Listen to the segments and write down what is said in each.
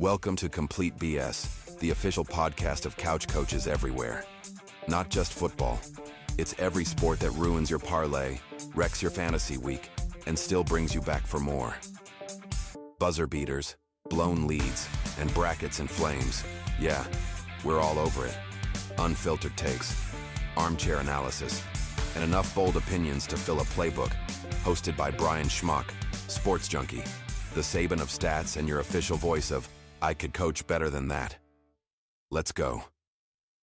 Welcome to Complete BS, the official podcast of couch coaches everywhere. Not just football. It's every sport that ruins your parlay, wrecks your fantasy week, and still brings you back for more. Buzzer beaters, blown leads, and brackets in flames. Yeah, we're all over it. Unfiltered takes, armchair analysis, and enough bold opinions to fill a playbook. Hosted by Brian Schmuck, sports junkie, the Saban of stats, and your official voice of, I could coach better than that. Let's go.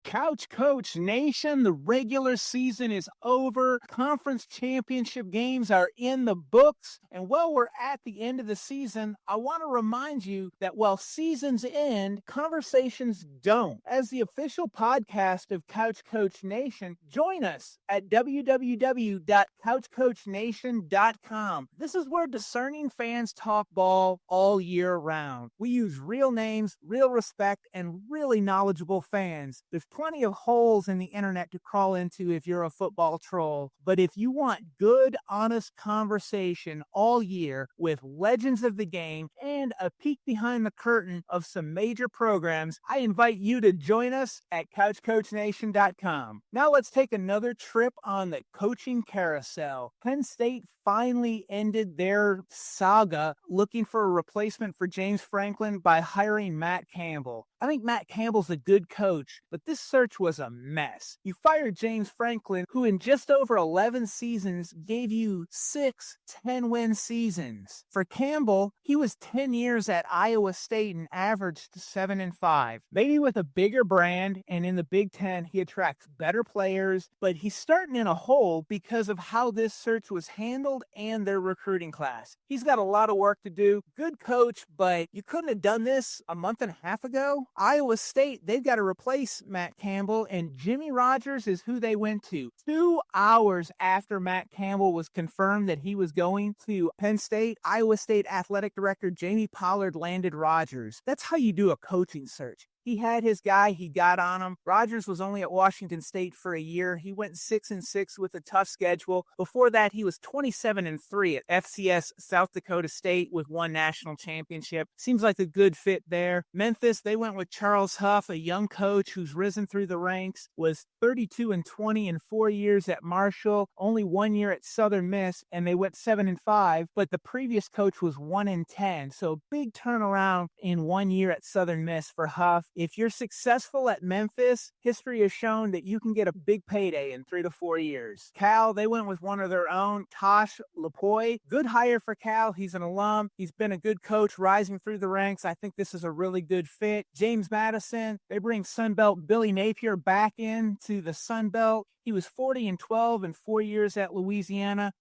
Couch Coach Nation, the regular season is over. Conference championship games are in the books. And while we're at the end of the season, I want to remind you that while seasons end, conversations don't. As the official podcast of Couch Coach Nation, join us at www.couchcoachnation.com. This is where discerning fans talk ball all year round. We use real names, real respect, and really knowledgeable fans. There's plenty of holes in the internet to crawl into if you're a football troll. But if you want good, honest conversation all year with legends of the game and a peek behind the curtain of some major programs, I invite you to join us at CouchCoachNation.com. Now let's take another trip on the coaching carousel. Penn State finally ended their saga looking for a replacement for James Franklin by hiring Matt Campbell. I think Matt Campbell's a good coach, but this search was a mess. You fired James Franklin, who in just over 11 seasons gave you 6 10-win seasons. For Campbell, he was 10 years at Iowa State and averaged 7-5. Maybe with a bigger brand and in the Big Ten, he attracts better players, but he's starting in a hole because of how this search was handled and their recruiting class. He's got a lot of work to do. Good coach, but you couldn't have done this a month and a half ago. Iowa State, they've got to replace Matt Campbell, and Jimmy Rogers is who they went to. 2 hours after Matt Campbell was confirmed that he was going to Penn State, Iowa State athletic director Jamie Pollard landed Rogers. That's how you do a coaching search. He had his guy, he got on him. Rogers was only at Washington State for a year. He went 6-6 with a tough schedule. Before that, he was 27-3 at FCS South Dakota State with 1 national championship. Seems like a good fit there. Memphis, they went with Charles Huff, a young coach who's risen through the ranks, was 32-20 in 4 years at Marshall, only 1 year at Southern Miss, and they went 7-5, but the previous coach was 1-10. So big turnaround in 1 year at Southern Miss for Huff. If you're successful at Memphis, history has shown that you can get a big payday in 3 to 4 years. Cal, they went with one of their own, Tosh, Lupoi. Good hire for Cal. He's an alum. He's been a good coach rising through the ranks. I think this is a really good fit. James Madison, they bring Sunbelt Billy Napier back into the Sunbelt. He was 40-12 in 4 years at Louisiana.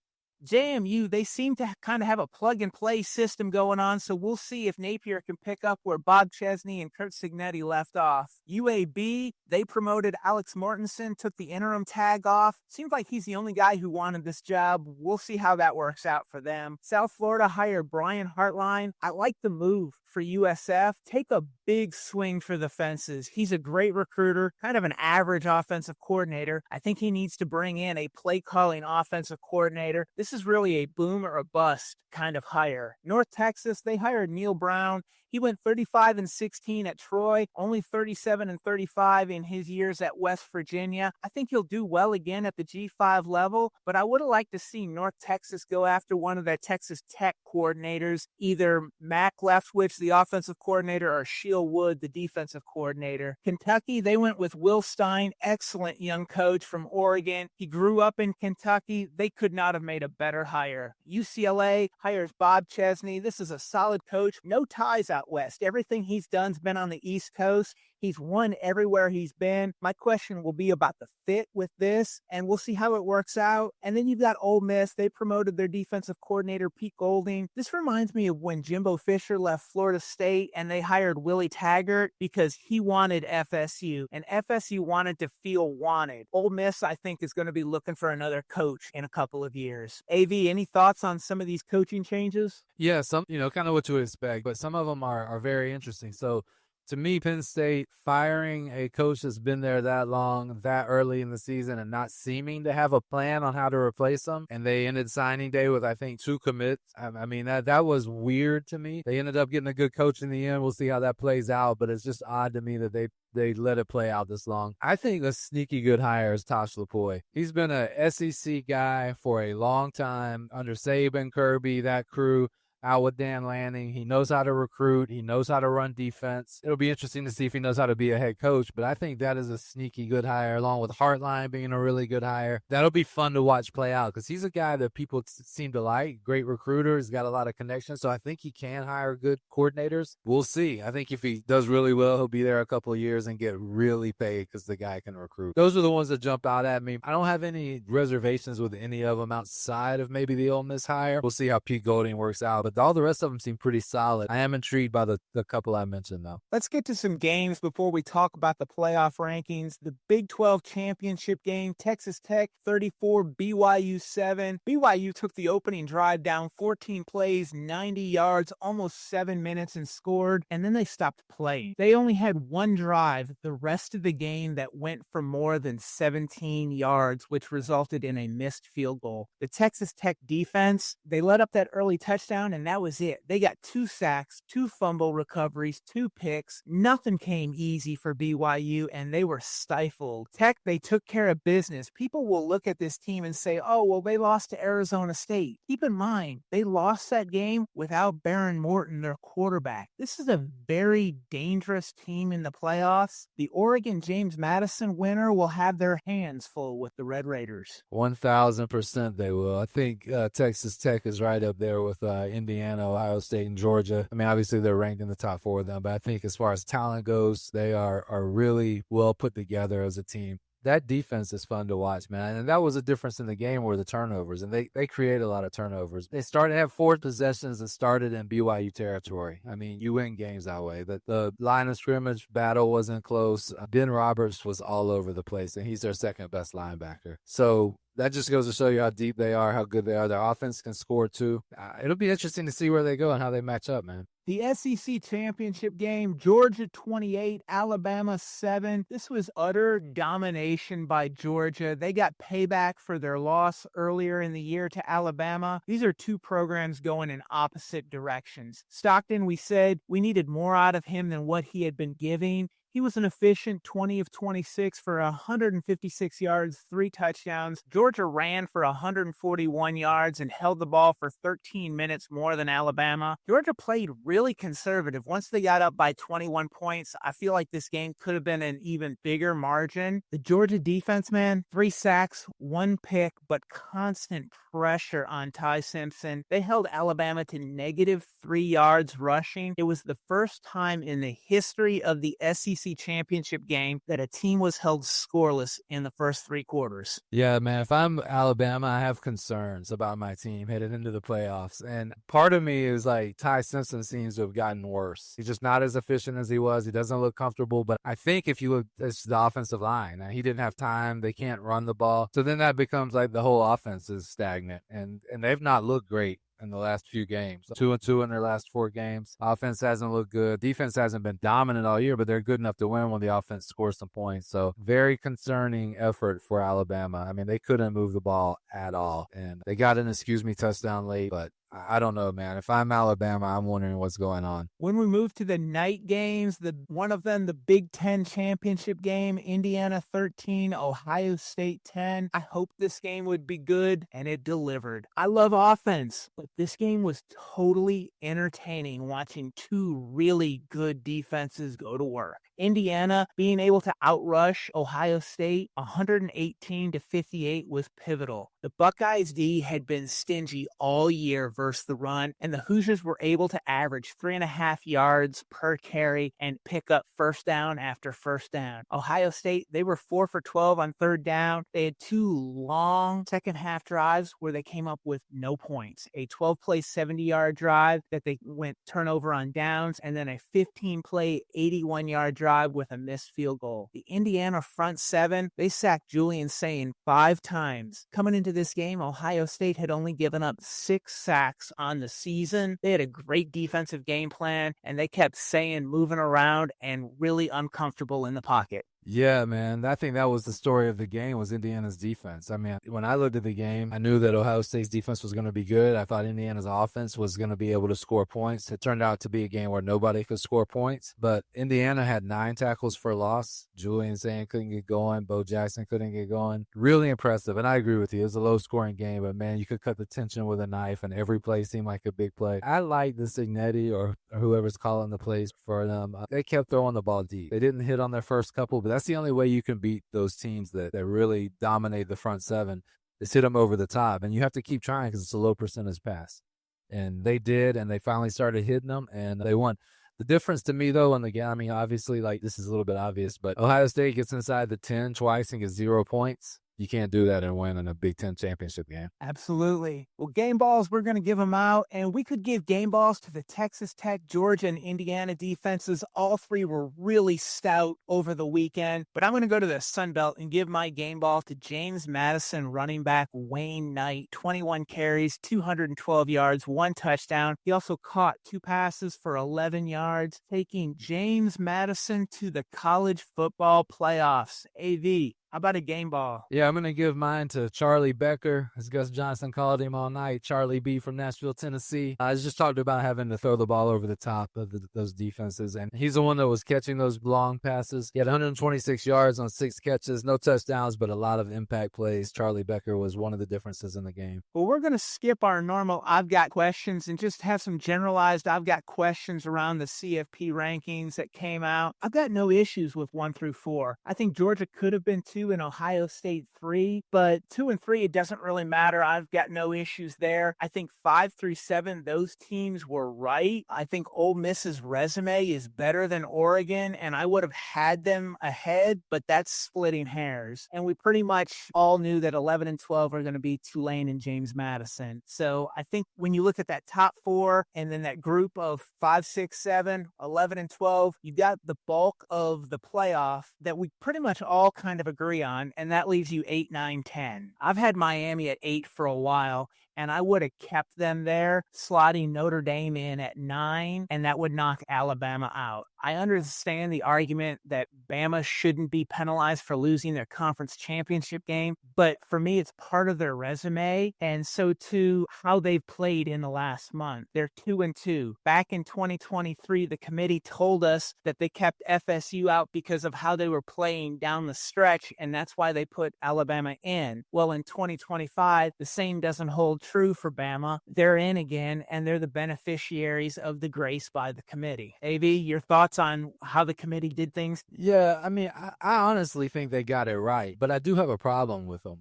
JMU, they seem to kind of have a plug-and-play system going on, so we'll see if Napier can pick up where Bob Chesney and Kurt Cignetti left off. UAB, they promoted Alex Mortenson, took the interim tag off. Seems like he's the only guy who wanted this job. We'll see how that works out for them. South Florida hired Brien Hartline. I like the move for USF. Take a big swing for the fences. He's a great recruiter, kind of an average offensive coordinator. I think he needs to bring in a play-calling offensive coordinator. This is really a boom or a bust kind of hire. North Texas, they hired Neal Brown. He went 35-16 at Troy, only 37-35 in his years at West Virginia. I think he'll do well again at the G5 level, but I would have liked to see North Texas go after one of their Texas Tech coordinators, either Mac Leftwich, the offensive coordinator, or Sheil Wood, the defensive coordinator. Kentucky, they went with Will Stein, excellent young coach from Oregon. He grew up in Kentucky. They could not have made a better hire. UCLA hires Bob Chesney. This is a solid coach. No ties out west. Everything he's done's been on the East Coast. He's won everywhere he's been. My question will be about the fit with this, and we'll see how it works out. And then you've got Ole Miss. They promoted their defensive coordinator, Pete Golding. This reminds me of when Jimbo Fisher left Florida State and they hired Willie Taggart because he wanted FSU, and FSU wanted to feel wanted. Ole Miss, I think, is going to be looking for another coach in a couple of years. AV, any thoughts on some of these coaching changes? Yeah, some, kind of what you would expect, but some of them are very interesting. So To me, Penn State firing a coach that's been there that long, that early in the season, and not seeming to have a plan on how to replace him, and they ended signing day with, I think, 2 commits. I mean, that was weird to me. They ended up getting a good coach in the end. We'll see how that plays out, but it's just odd to me that they let it play out this long. I think a sneaky good hire is Tosh Lupoi. He's been a SEC guy for a long time under Saban, Kirby, that crew. Out with Dan Lanning. He knows how to recruit. He knows how to run defense. It'll be interesting to see if he knows how to be a head coach, but I think that is a sneaky good hire, along with Hartline being a really good hire. That'll be fun to watch play out because he's a guy that people seem to like. Great recruiter. He's got a lot of connections, so I think he can hire good coordinators. We'll see. I think if he does really well, he'll be there a couple of years and get really paid because the guy can recruit. Those are the ones that jump out at me. I don't have any reservations with any of them outside of maybe the Ole Miss hire. We'll see how Pete Golding works out, but all the rest of them seem pretty solid. I am intrigued by the couple I mentioned, though. Let's get to some games before we talk about the playoff rankings. The Big 12 championship game, Texas Tech 34, BYU 7. BYU took the opening drive down 14 plays, 90 yards, almost 7 minutes, and scored, and then they stopped playing. They only had one drive the rest of the game that went for more than 17 yards, which resulted in a missed field goal. The Texas Tech defense, they let up that early touchdown, and that was it. They got 2 sacks, 2 fumble recoveries, 2 picks. Nothing came easy for BYU, and they were stifled. Tech, they took care of business. People will look at this team and say, oh, well, they lost to Arizona State. Keep in mind, they lost that game without Baron Morton, their quarterback. This is a very dangerous team in the playoffs. The Oregon James Madison winner will have their hands full with the Red Raiders. 1,000% they will. I think Texas Tech is right up there with Indiana, Ohio State, and Georgia. I mean, obviously they're ranked in the top 4 of them, but I think as far as talent goes, they are really well put together as a team. That defense is fun to watch, man. And that was a difference in the game were the turnovers. And they create a lot of turnovers. They started to have 4 possessions and started in BYU territory. I mean, you win games that way. The line of scrimmage battle wasn't close. Ben Roberts was all over the place, and he's their second best linebacker. So that just goes to show you how deep they are, how good they are. Their offense can score, too. It'll be interesting to see where they go and how they match up, man. The SEC championship game, Georgia 28, Alabama 7. This was utter domination by Georgia. They got payback for their loss earlier in the year to Alabama. These are 2 programs going in opposite directions. Stockton, we said we needed more out of him than what he had been giving. He was an efficient 20 of 26 for 156 yards, 3 touchdowns. Georgia ran for 141 yards and held the ball for 13 minutes more than Alabama. Georgia played really conservative. Once they got up by 21 points, I feel like this game could have been an even bigger margin. The Georgia defense, man, 3 sacks, 1 pick, but constant pressure on Ty Simpson. They held Alabama to -3 yards rushing. It was the first time in the history of the SEC championship game that a team was held scoreless in the first 3 quarters. Yeah, man, if I'm Alabama, I have concerns about my team headed into the playoffs. And part of me is like, Ty Simpson seems to have gotten worse. He's just not as efficient as he was. He doesn't look comfortable. But I think if you look, it's the offensive line. He didn't have time. They can't run the ball. So then that becomes like the whole offense is stagnant. And they've not looked great in the last few games. 2-2 in their last 4 games. Offense hasn't looked good. Defense hasn't been dominant all year, but they're good enough to win when the offense scores some points. So very concerning effort for Alabama. I mean, they couldn't move the ball at all. And they got an excuse me touchdown late, but I don't know, man. If I'm Alabama, I'm wondering what's going on. When we move to the night games, one of them, the Big 10 championship game, Indiana 13, Ohio State 10. I hoped this game would be good, and it delivered. I love offense, but this game was totally entertaining watching 2 really good defenses go to work. Indiana being able to outrush Ohio State 118-58 was pivotal. The Buckeyes D had been stingy all year versus the run, and the Hoosiers were able to average 3.5 yards per carry and pick up first down after first down. Ohio State, they were 4 for 12 on 3rd down. They had 2 long second half drives where they came up with no points. A 12-play 70-yard drive that they went turnover on downs, and then a 15-play 81-yard drive drive with a missed field goal. The Indiana front seven, they sacked Julian Sayin 5 times. Coming into this game, Ohio State had only given up 6 sacks on the season. They had a great defensive game plan, and they kept Sayin moving around and really uncomfortable in the pocket. Yeah, man. I think that was the story of the game, was Indiana's defense. I mean, when I looked at the game, I knew that Ohio State's defense was going to be good. I thought Indiana's offense was going to be able to score points. It turned out to be a game where nobody could score points, but Indiana had 9 tackles for loss. Julian Sayin couldn't get going. Bo Jackson couldn't get going. Really impressive, and I agree with you. It was a low-scoring game, but, man, you could cut the tension with a knife, and every play seemed like a big play. I like the Signetti or whoever's calling the plays for them. They kept throwing the ball deep. They didn't hit on their first couple, but that's the only way you can beat those teams that really dominate the front seven, is hit them over the top. And you have to keep trying because it's a low percentage pass. And they did, and they finally started hitting them, and they won. The difference to me, though, in the game, I mean, obviously, like, this is a little bit obvious, but Ohio State gets inside the 10 twice and gets 0 points. You can't do that and win in a Big Ten championship game. Absolutely. Well, game balls, we're going to give them out, and we could give game balls to the Texas Tech, Georgia, and Indiana defenses. All 3 were really stout over the weekend, but I'm going to go to the Sun Belt and give my game ball to James Madison running back Wayne Knight. 21 carries, 212 yards, 1 touchdown. He also caught 2 passes for 11 yards, taking James Madison to the college football playoffs. AV, how about a game ball? Yeah, I'm going to give mine to Charlie Becker, as Gus Johnson called him all night. Charlie B from Nashville, Tennessee. I just talked about having to throw the ball over the top of those defenses, and he's the one that was catching those long passes. He had 126 yards on 6 catches, no touchdowns, but a lot of impact plays. Charlie Becker was one of the differences in the game. Well, we're going to skip our normal I've got questions and just have some generalized I've got questions around the CFP rankings that came out. I've got no issues with 1 through 4. I think Georgia could have been 2 and Ohio State 3, but 2 and 3, it doesn't really matter. I've got no issues there. I think 5 through 7, those teams were right. I think Ole Miss's resume is better than Oregon, and I would have had them ahead, but that's splitting hairs. And we pretty much all knew that 11 and 12 are going to be Tulane and James Madison. So I think when you look at that top 4 and then that group of 5, 6, 7, 11 and 12, you got the bulk of the playoff that we pretty much all kind of agree on, and that leaves you 8, 9, 10. I've had Miami at 8 for a while, and I would have kept them there, slotting Notre Dame in at 9, and that would knock Alabama out. I understand the argument that Bama shouldn't be penalized for losing their conference championship game, but for me, it's part of their resume, and so too how they've played in the last month. They're 2-2. Back in 2023, the committee told us that they kept FSU out because of how they were playing down the stretch, and that's why they put Alabama in. Well, in 2025, the same doesn't hold true for Bama. They're in again, and they're the beneficiaries of the grace by the committee. AV, your thoughts on how the committee did things? Yeah, I mean, I honestly think they got it right, but I do have a problem with them.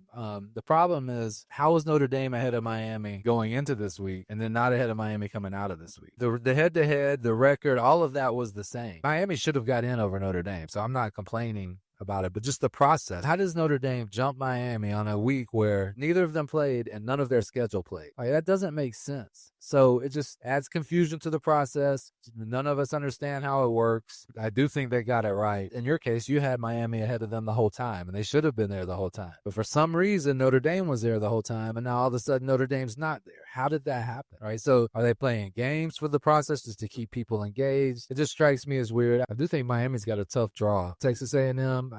The problem is, how was Notre Dame ahead of Miami going into this week and then not ahead of Miami coming out of this week? The head-to-head, the record, all of that was the same. Miami should have got in over Notre Dame, so I'm not complaining about it, but just the process. How does Notre Dame jump Miami on a week where neither of them played and none of their schedule played? Like, that doesn't make sense. So it just adds confusion to the process. None of us understand how it works. I do think they got it right. In your case, you had Miami ahead of them the whole time, and they should have been there the whole time. But for some reason, Notre Dame was there the whole time, and now all of a sudden Notre Dame's not there. How did that happen? Right? So are they playing games for the process just to keep people engaged? It just strikes me as weird. I do think Miami's got a tough draw. Texas A&M,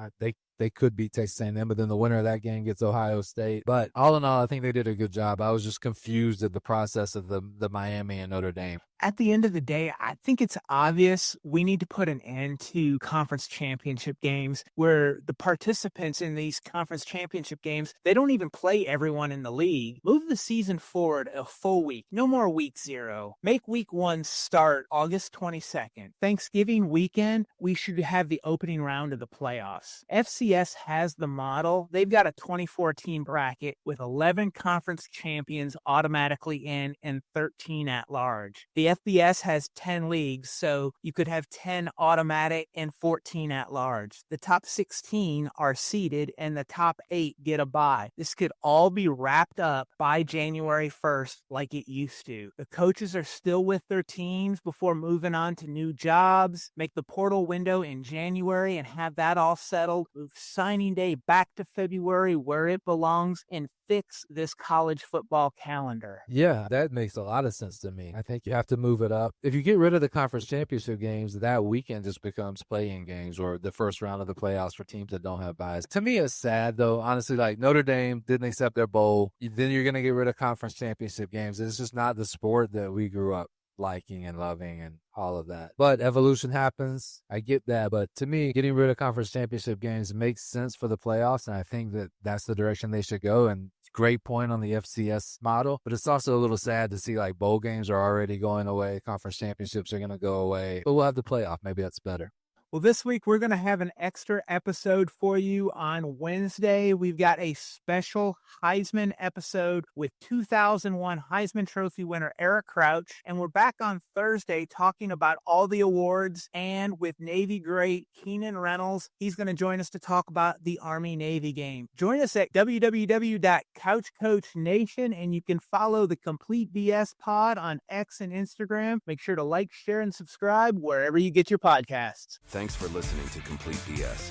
they could beat Texas A&M, but then the winner of that game gets Ohio State. But all in all, I think they did a good job. I was just confused at the process of the Miami and Notre Dame. At the end of the day, I think it's obvious we need to put an end to conference championship games where the participants in these conference championship games, they don't even play everyone in the league. Move the season forward a full week. No more week 0. Make week 1 start August 22nd. Thanksgiving weekend, we should have the opening round of the playoffs. FCS has the model. They've got a 2014 bracket with 11 conference champions automatically in and 13 at large. The FBS has 10 leagues, so you could have 10 automatic and 14 at large. The top 16 are seeded and the top 8 get a bye. This could all be wrapped up by January 1st like it used to. The coaches are still with their teams before moving on to new jobs, make the portal window in January and have that all settled, move signing day back to February where it belongs, and fix this college football calendar. Yeah, that makes a lot of sense to me. I think you have to move it up. If you get rid of the conference championship games, that weekend just becomes play-in games or the first round of the playoffs for teams that don't have buys. To me, it's sad, though. Honestly, like Notre Dame didn't accept their bowl. Then you're going to get rid of conference championship games. It's just not the sport that we grew up liking and loving and all of that. But evolution happens. I get that. But to me, getting rid of conference championship games makes sense for the playoffs. And I think that that's the direction they should go. And great point on the FCS model. But it's also a little sad to see like bowl games are already going away. Conference championships are going to go away. But we'll have the playoff. Maybe that's better. Well, this week we're going to have an extra episode for you on Wednesday. We've got a special Heisman episode with 2001 Heisman Trophy winner Eric Crouch. And we're back on Thursday talking about all the awards and with Navy great Keenan Reynolds. He's going to join us to talk about the Army-Navy game. Join us at www.couchcoachnation, and you can follow the Complete BS Pod on X and Instagram. Make sure to like, share, and subscribe wherever you get your podcasts. Thanks for listening to Complete BS.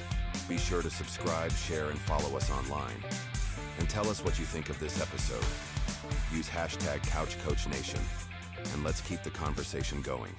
Be sure to subscribe, share, and follow us online. And tell us what you think of this episode. Use hashtag CouchCoachNation, and let's keep the conversation going.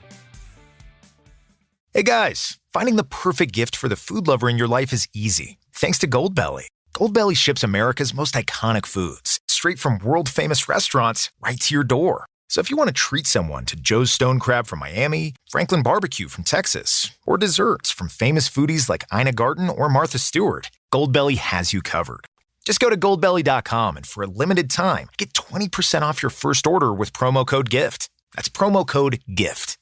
Hey guys, finding the perfect gift for the food lover in your life is easy. Thanks to Goldbelly. Goldbelly ships America's most iconic foods straight from world-famous restaurants right to your door. So if you want to treat someone to Joe's Stone Crab from Miami, Franklin Barbecue from Texas, or desserts from famous foodies like Ina Garten or Martha Stewart, Goldbelly has you covered. Just go to goldbelly.com and for a limited time, get 20% off your first order with promo code GIFT. That's promo code GIFT.